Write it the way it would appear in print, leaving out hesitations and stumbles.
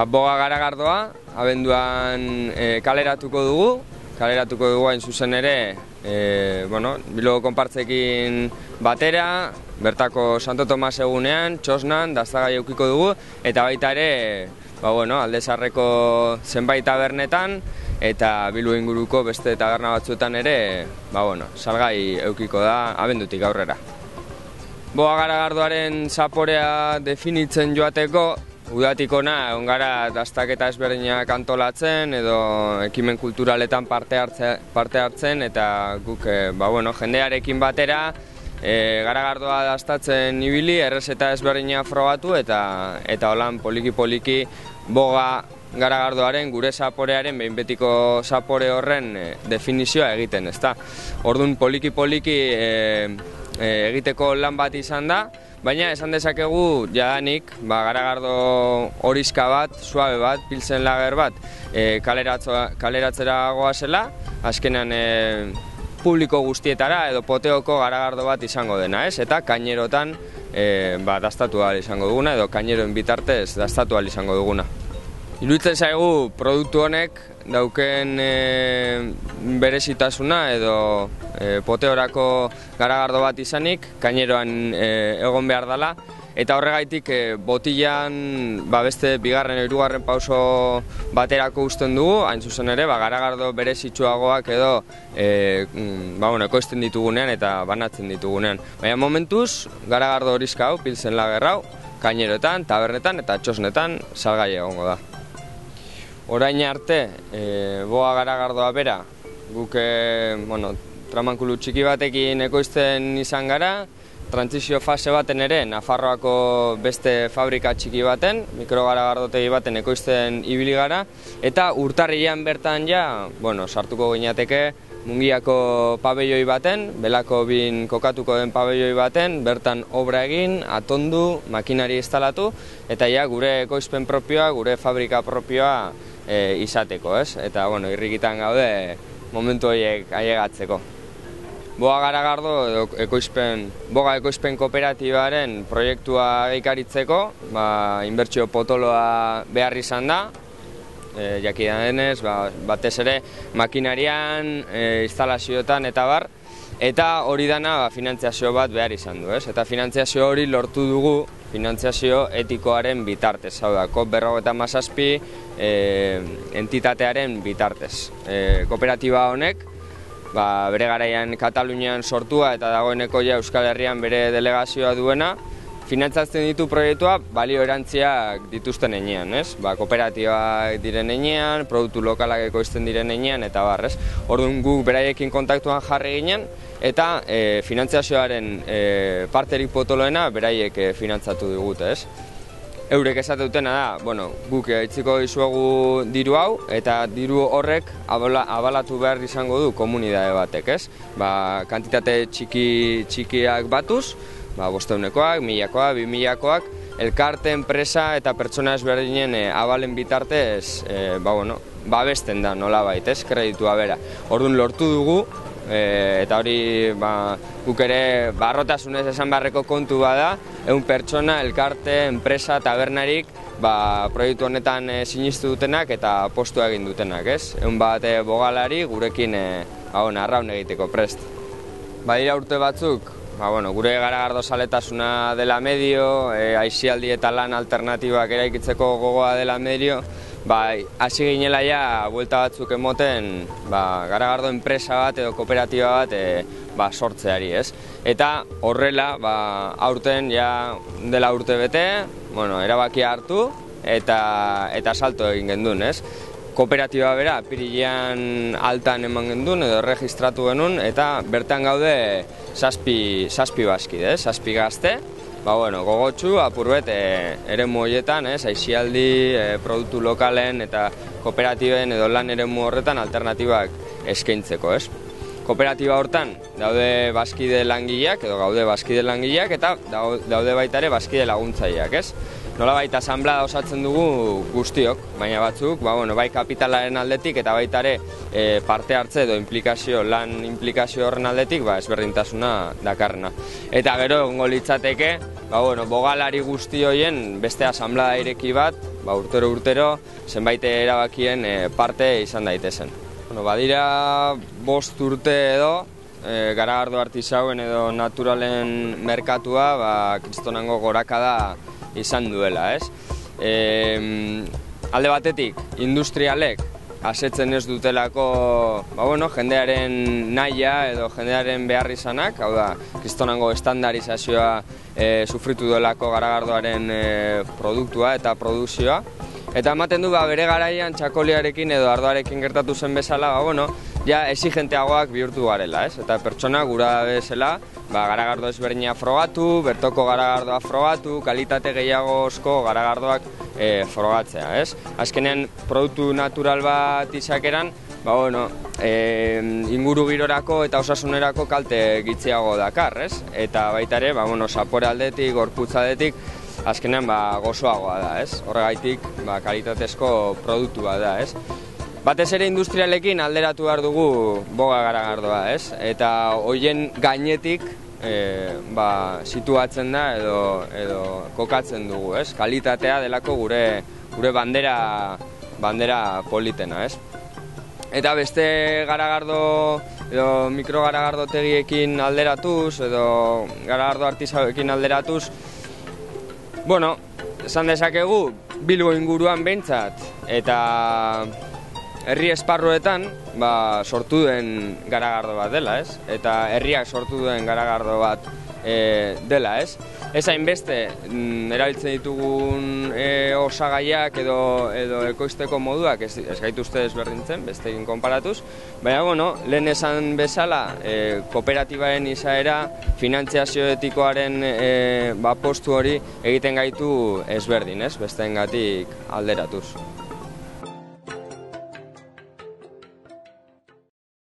Boga garagardoa, abenduan kaleratuko dugu hain zuzen ere, Bilboko konpartzekin batera, bertako Santo Tomas egunean, txosnan, daztagai eukiko dugu, eta baita ere, Alde Zaharreko zenbait tabernetan, eta Bilbo inguruko beste taberna batzuetan ere, salgai eukiko da abendutik aurrera. Boga garagardoaren zaporea definitzen joateko, udatik hona egon gara dastaketa ezberdinak antolatzen edo ekimen kulturaletan parte hartzen eta guk jendearekin batera garagardoa dastatzen ibili, errezeta ezberdinak frogatu eta holan poliki-poliki boga garagardoaren gure zaporearen behin betiko zapore horren definizioa egiten, ezta. Orduan poliki-poliki egiteko lan bat izan da, baina esan dezakegu jadanik garagardo horizka bat, suabe bat, pilsen lager bat kaleratzera goazela, azkenan publiko guztietara edo poteoko garagardo bat izango dena, ez? Eta kainerotan dastatu ahal izango duguna edo kaineroen bitartez dastatu ahal izango duguna. Iruditzen zaigu produktu honek dauken berezitasuna edo poteorako garagardo bat izanik, kaineroan egon behar dela, eta horregaitik botilan beste bigarren edo hirugarren pauso baterako uzten dugu, hain zuzen ere garagardo berezitsuagoak edo ekoizten ditugunean eta banatzen ditugunean. Baina momentuz, garagardo horizka hau, pilsen lager hau, kaineroetan, tabernetan eta txosnetan salgai egongo da. Orain arte, boga garagardoa bera, guk tramankulu txiki batekin ekoizten izan gara, trantsizio fase baten ere, Nafarroako beste fabrika txiki baten, mikrogaragardontegi baten ekoizten ibili gara, eta urtarrilean bertan sartuko ginateke Mungiako pabelloi baten, Belako bin kokatuko den pabelloi baten, bertan obra egin, atondu, makinari instalatu, eta gure ekoizpen propioa, gure fabrika propioa izateko, ez? Eta, irrikitan gaude momentu horiek ailegatzeko. Boga garagardo boga ekoizpen kooperatibaren proiektua egikaritzeko, inbertsio potoloa behar izan da, jakidan denez, batez ere makinarian, instalazioetan eta bar, eta hori dana finantziazio bat behar izan du, ez? Eta finantziazio hori lortu dugu finantziazio etikoaren bitartez, hau da, COP57 entitatearen bitartez. Kooperatiba honek, bere garaian Katalunian sortua eta dagoeneko Euskal Herrian bere delegazioa duena, finantzatzen ditu proiektua balio erantziak dituzten enean, ez? Kooperatibak diren enean, produktu lokalak ekoizten diren enean, eta barrez. Orduan guk beraiekin kontaktuan jarri ginen, eta finantziazioaren parterik potoloena beraiek finantzatu digute, ez? Eurek esate dutena da, guk itziko dizuegu diru hau, eta diru horrek abalatu behar izango du komunidade batek, ez? Kantitate txikiak batuz, 500koak, 1000koak, 2000koak, elkarte, enpresa eta pertsona ezberdinen abalen bitartez babesten da nolabait, ez? Kreditua bera. Orduan lortu dugu, eta hori guk ere barrotasunez esan beharreko kontu bada, 100 pertsona, elkarte, enpresa, tabernarik proiektu honetan sinistu dutenak eta postua egin dutenak, ez? 100 bat bogalari gurekin arraun egiteko prest. Badira urte batzuk, gure garagardo zaletasuna dela medio, aisialdi eta lan alternatibak eraikitzeko gogoa dela medio, hasi ginela buelta batzuk emoten garagardo enpresa bat edo kooperatiba bat sortzeari, ez? Eta horrela, aurten dela urte bete, erabakia hartu eta salto egin gendun, ez? Kooperatiba bera, apirilean altan eman gendun edo registratu genuen, eta bertan gaude 7 bazkide, 7 gazte, gogotsu, apurbet, eremu horietan, aisialdi, produktu lokalen eta kooperatiben edo lan eremu horretan alternatibak eskaintzeko, ez? Kooperatiba hortan daude bazkide langileak edo gaude bazkide langileak eta daude baita ere bazkide laguntzaileak, ez? Nolabait asanblada osatzen dugu guztiok, baina batzuk, bai kapitalaren aldetik eta baita ere parte hartze edo lan implikazio horren aldetik ezberdintasuna dakarrena. Eta gero egongo litzateke, bogalari guzti horien beste asanblada ireki bat, urtero zenbait erabakien parte izan daitezen. Badira 5 urte edo, garagardo artisauen edo naturalen merkatua kristonango gorakada izan duela, ez? Alde batetik, industrialek asetzen ez dutelako jendearen nahia edo jendearen behar izanak, hau da, kristonango estandarizazioa sufritu duelako garagardoaren produktua eta produkzioa. Eta ematen du bere garaian txakoliarekin edo ardoarekin gertatu zen bezala, ja exigenteagoak bihurtu garela, ez? Eta pertsona gura bezala, garagardo ezberdina frogatu, bertoko garagardoa frogatu, kalitate gehiagozko garagardoak frogatzea, ez? Azkenean, produktu natural bat izakeran, inguru girorako eta osasunerako kalte gitziago dakar, ez? Eta baita ere, zapore aldetik, gorputz aldetik, azkenean gozoagoa da, ez? Horregaitik, kalitatezko produktua da, ez? Batez ere industrialekin alderatu behar dugu boga garagardoa, ez? Eta hoien gainetik situatzen da edo kokatzen dugu, ez? Kalitatea delako gure bandera politena, ez? Eta beste garagardo edo mikrogaragardotegiekin alderatuz edo garagardo artisauekin alderatuz, esan dezakegu Bilbo inguruan behintzat eta herri esparruetan sortu den garagardo bat dela, ez? Eta herriak sortu duen garagardo bat dela, ez? Ez hainbeste erabiltzen ditugun osagaiak edo ekoizteko moduak ez gaituzte desberdintzen, besteekin konparatuz, baina, lehen esan bezala, kooperatibaren izaera, finantziazio etikoaren postu hori egiten gaitu ezberdin, ez? Besteengatik alderatuz.